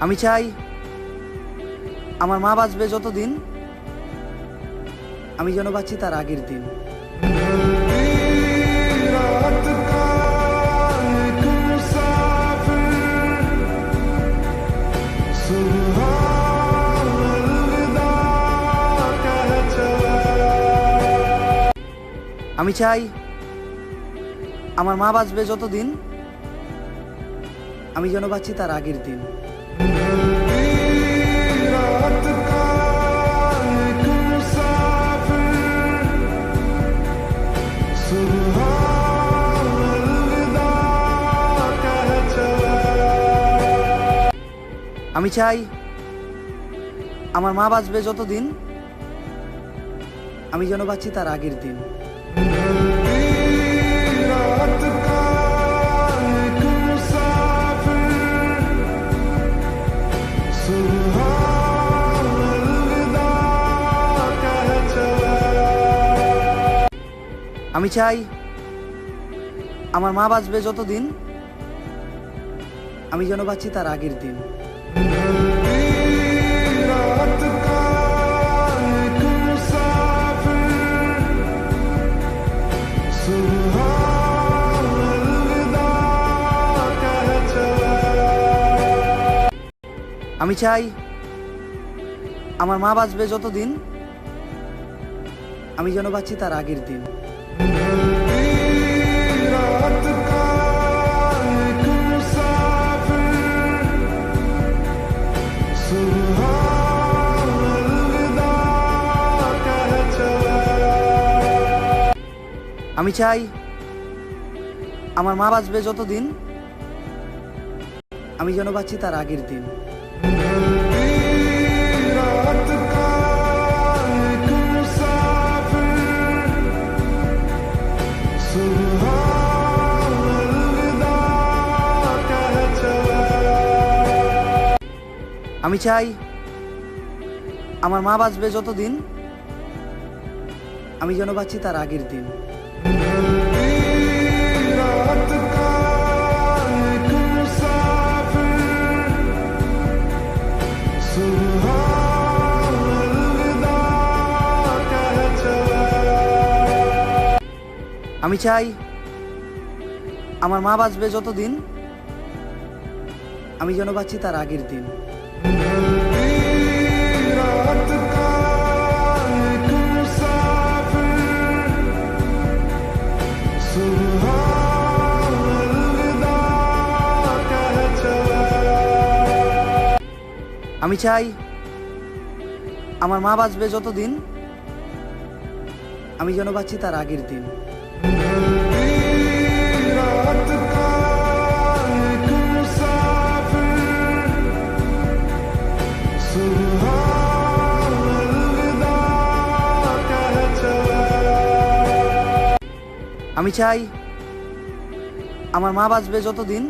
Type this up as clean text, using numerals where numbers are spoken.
আমি চাই আমার মা বাঁচবে যতদিন, আমি যেন বাঁচি তার আগের দিন। আমি চাই আমার মা বাঁচবে যতদিন, আমি যেন বাঁচি তার আগের দিন। আমি চাই আমার মা বাঁচবে যতদিন, আমি যেন বাঁচি তার আগের দিন। আমি চাই আমার মা বাঁচবে যতদিন, আমি যেন বাঁচি তার আগের দিন। আমি চাই আমার মা বাঁচবে যতদিন, আমি যেন বাঁচি তার আগের দিন। আমি চাই আমার মা বাঁচবে যতদিন, আমি যেন বাঁচি তার আগের দিন। আমি চাই আমার মা বাঁচবে যতদিন, আমি যেন বাঁচি তার আগের দিন। আমি চাই আমার মা বাঁচবে যতদিন, আমি যেন বাঁচি তার আগের দিন। আমি চাই আমার মা বাঁচবে যতদিন, আমি যেন বাঁচি তার আগের দিন। আমি চাই আমার মা বাঁচবে যতদিন,